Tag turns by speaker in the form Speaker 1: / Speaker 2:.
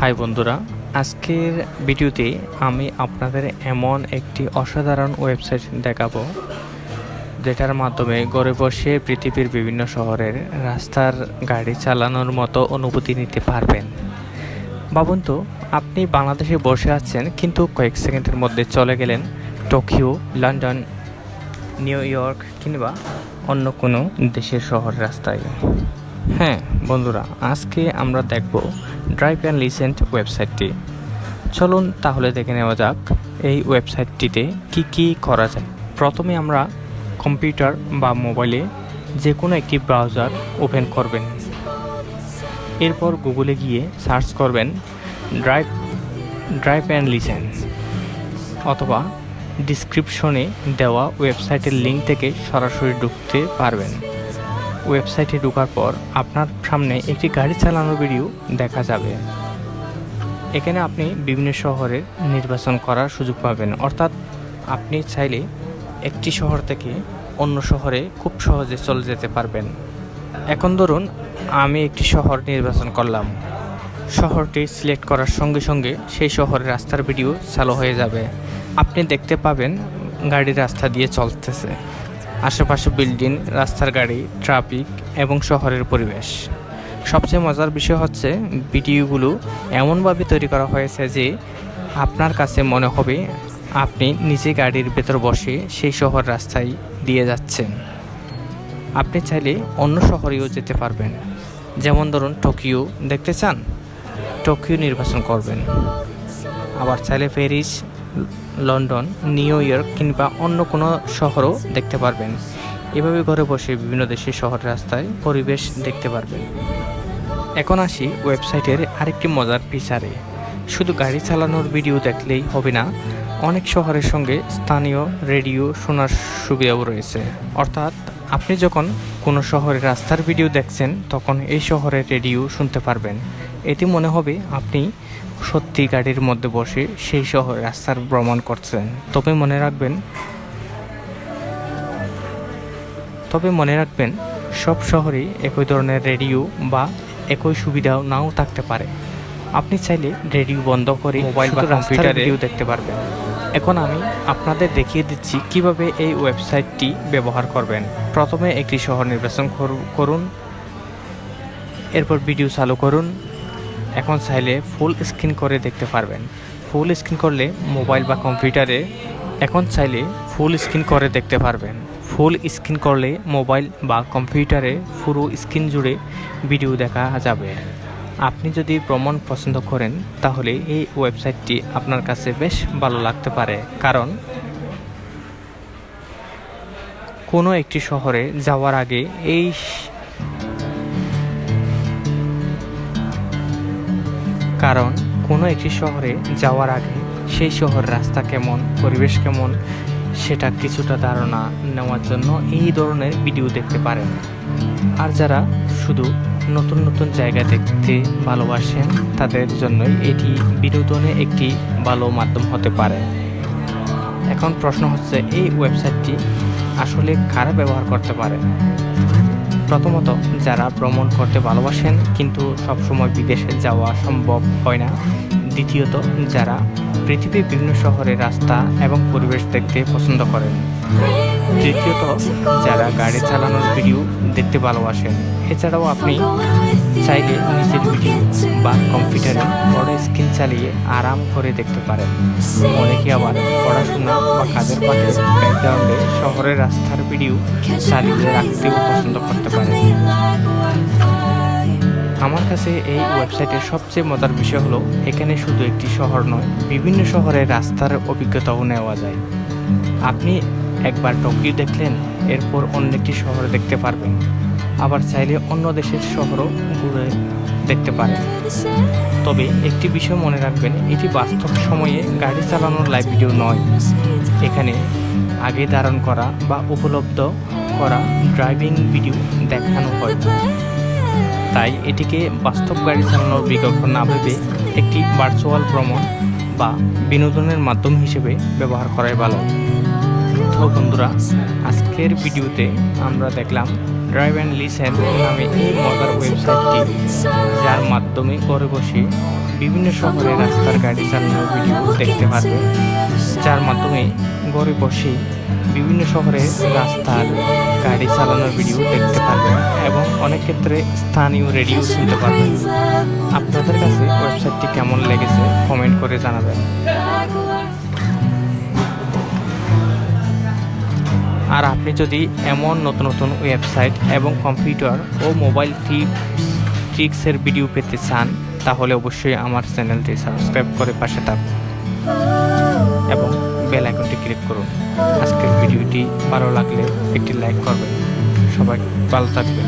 Speaker 1: High বন্ধুরা, আজকের ভিডিওতে আমি আপনাদের এমন একটি অসাধারণ ওয়েবসাইট দেখাবো যেটার মাধ্যমে ঘরে বসে পৃথিবীর বিভিন্ন শহরের রাস্তার গাড়ি চালানোর মতো অনুভূতি নিতে পারবেন। ভাবুন তো, আপনি বাংলাদেশে বসে আছেন কিন্তু কয়েক সেকেন্ডের মধ্যে চলে গেলেন টোকিও, লন্ডন, নিউ ইয়র্ক কিংবা অন্য কোনো দেশের শহর রাস্তায়। হ্যাঁ বন্ধুরা, আজকে আমরা দেখব ড্রাইভ অ্যান্ড লিসেন ওয়েবসাইটটি। চলুন তাহলে দেখে নেওয়া যাক এই ওয়েবসাইটটিতে কি করা যায়। প্রথমে আমরা কম্পিউটার বা মোবাইলে যে কোনো একটি ব্রাউজার ওপেন করবেন। এরপর গুগলে গিয়ে সার্চ করবেন ড্রাইভ অ্যান্ড লিসেন, অথবা ডিসক্রিপশনে দেওয়া ওয়েবসাইটের লিঙ্ক থেকে সরাসরি ঢুকতে পারবেন। ওয়েবসাইটে ঢোকার পর আপনার সামনে একটি গাড়ি চালানোর ভিডিও দেখা যাবে। এখানে আপনি বিভিন্ন শহরের নির্বাচন করার সুযোগ পাবেন, অর্থাৎ আপনি চাইলে একটি শহর থেকে অন্য শহরে খুব সহজে চলে যেতে পারবেন। এখন ধরুন আমি একটি শহর নির্বাচন করলাম। শহরটি সিলেক্ট করার সঙ্গে সঙ্গে সেই শহরের রাস্তার ভিডিও চালু হয়ে যাবে। আপনি দেখতে পাবেন গাড়ি রাস্তা দিয়ে চলতেছে, আশেপাশে বিল্ডিং, রাস্তার গাড়ি, ট্রাফিক এবং শহরের পরিবেশ। সবচেয়ে মজার বিষয় হচ্ছে ভিডিওগুলো এমনভাবে তৈরি করা হয়েছে যে আপনার কাছে মনে হবে আপনি নিজে গাড়ির ভেতর বসে সেই শহর রাস্তায় দিয়ে যাচ্ছেন। আপনি চাইলে অন্য শহরেও যেতে পারবেন। যেমন ধরুন টোকিও দেখতে চান, টোকিও নির্বাচন করবেন। আবার চাইলে প্যারিস, লন্ডন, নিউ ইয়র্ক কিংবা অন্য কোনো শহরও দেখতে পারবেন। এভাবে ঘরে বসে বিভিন্ন দেশের শহর রাস্তায় পরিবেশ দেখতে পারবেন। এখন আসি ওয়েবসাইটের আরেকটি মজার ফিচারে। শুধু গাড়ি চালানোর ভিডিও দেখলেই হবে না, অনেক শহরের সঙ্গে স্থানীয় রেডিও শোনার সুবিধাও রয়েছে। অর্থাৎ আপনি যখন কোনো শহরের রাস্তার ভিডিও দেখছেন তখন এই শহরের রেডিও শুনতে পারবেন। এটি মনে হবে আপনি সত্যি গাড়ির মধ্যে বসে সেই শহর রাস্তার ভ্রমণ করছেন। তবে মনে রাখবেন সব শহরেই একই ধরনের রেডিও বা একই সুবিধাও নাও থাকতে পারে। আপনি চাইলে রেডিও বন্ধ করে মোবাইল বা কম্পিউটারে রেডিও দেখতে পারবেন। এখন আমি আপনাদের দেখিয়ে দিচ্ছি কিভাবে এই ওয়েবসাইটটি ব্যবহার করবেন। প্রথমে একটি শহর নির্বাচন করুন, এরপর ভিডিও চালু করুন। এখন চাইলে ফুল স্ক্রিন করে দেখতে পারবেন। ফুল স্ক্রিন করলে মোবাইল বা কম্পিউটারে ফুল স্ক্রিন করলে মোবাইল বা কম্পিউটারে পুরো স্ক্রিন জুড়ে ভিডিও দেখা যাবে। আপনি যদি ভ্রমণ পছন্দ করেন তাহলে এই ওয়েবসাইটটি আপনার কাছে বেশ ভালো লাগতে পারে, কারণ কোনো একটি শহরে যাওয়ার আগে সেই শহর রাস্তা কেমন, পরিবেশ কেমন সেটা কিছুটা ধারণা নেওয়ার জন্য এই ধরনের ভিডিও দেখতে পারেন। আর যারা শুধু নতুন নতুন জায়গা দেখতে ভালোবাসেন তাদের জন্যই এটি বিনোদনের একটি ভালো মাধ্যম হতে পারে। এখন প্রশ্ন হচ্ছে, এই ওয়েবসাইটটি আসলে কারা ব্যবহার করতে পারে? প্রথমত, যারা ভ্রমণ করতে ভালোবাসেন কিন্তু সবসময় বিদেশে যাওয়া সম্ভব হয় না। দ্বিতীয়ত, যারা পৃথিবীর বিভিন্ন শহরের রাস্তা এবং পরিবেশ দেখতে পছন্দ করেন। তৃতীয়ত, যারা গাড়ি চালানোর ভিডিও দেখতে ভালোবাসেন। এছাড়াও আপনি চাইলে নিজের ভিডিও বা কম্পিউটারে বড় স্ক্রিন চালিয়ে আরাম করে দেখতে পারেন। অনেকে আবার পড়াশোনা বা কাজের ফাঁকে ব্যাকগ্রাউন্ডে শহরের রাস্তার ভিডিও চালিয়ে রাখতেও পছন্দ করতে পারেন। আমার কাছে এই ওয়েবসাইটের সবচেয়ে মজার বিষয় হলো এখানে শুধু একটি শহর নয়, বিভিন্ন শহরের রাস্তার অভিজ্ঞতাও নেওয়া যায়। আপনি একবার টোকিও দেখলেন, এরপর অন্য একটি শহর দেখতে পারবেন। আবার চাইলে অন্য দেশের শহরও ঘুরে দেখতে পারেন। তবে একটি বিষয় মনে রাখবেন, এটি বাস্তব সময়ে গাড়ি চালানোর লাইভ ভিডিও নয়। এখানে আগে ধারণ করা বা উপলব্ধ করা ড্রাইভিং ভিডিও দেখানো হয়। তাই এটিকে বাস্তব গাড়ি চালানোর বিকল্প না ভেবে একটি ভার্চুয়াল ভ্রমণ বা বিনোদনের মাধ্যম হিসেবে ব্যবহার করাই ভালো। তো বন্ধুরা, আজকের ভিডিওতে আমরা দেখলাম ড্রাইভ অ্যান্ড লিসেন নামে এই মজার ওয়েবসাইটটি, যার মাধ্যমে ঘরে বসে বিভিন্ন শহরে রাস্তার গাড়ি চালানোর ভিডিও দেখতে পারবেন, যার মাধ্যমে ঘরে বসে বিভিন্ন শহরে রাস্তার গাড়ি চালানোর ভিডিও দেখতে পারবেন এবং অনেক ক্ষেত্রে স্থানীয় রেডিও শুনতে পারবেন। আপনাদের কাছে ওয়েবসাইটটি কেমন লেগেছে কমেন্ট করে জানাবেন। আর আপনি যদি এমন নতুন নতুন ওয়েবসাইট এবং কম্পিউটার ও মোবাইল ট্রিক্সের ভিডিও পেতে চান, তাহলে অবশ্যই আমার চ্যানেলটি সাবস্ক্রাইব করে পাশে থাকুন এবং বেল আইকনটি ক্লিক করুন। আজকের ভিডিওটি ভালো লাগলে একটি লাইক করবেন। সবাই ভালো থাকবেন।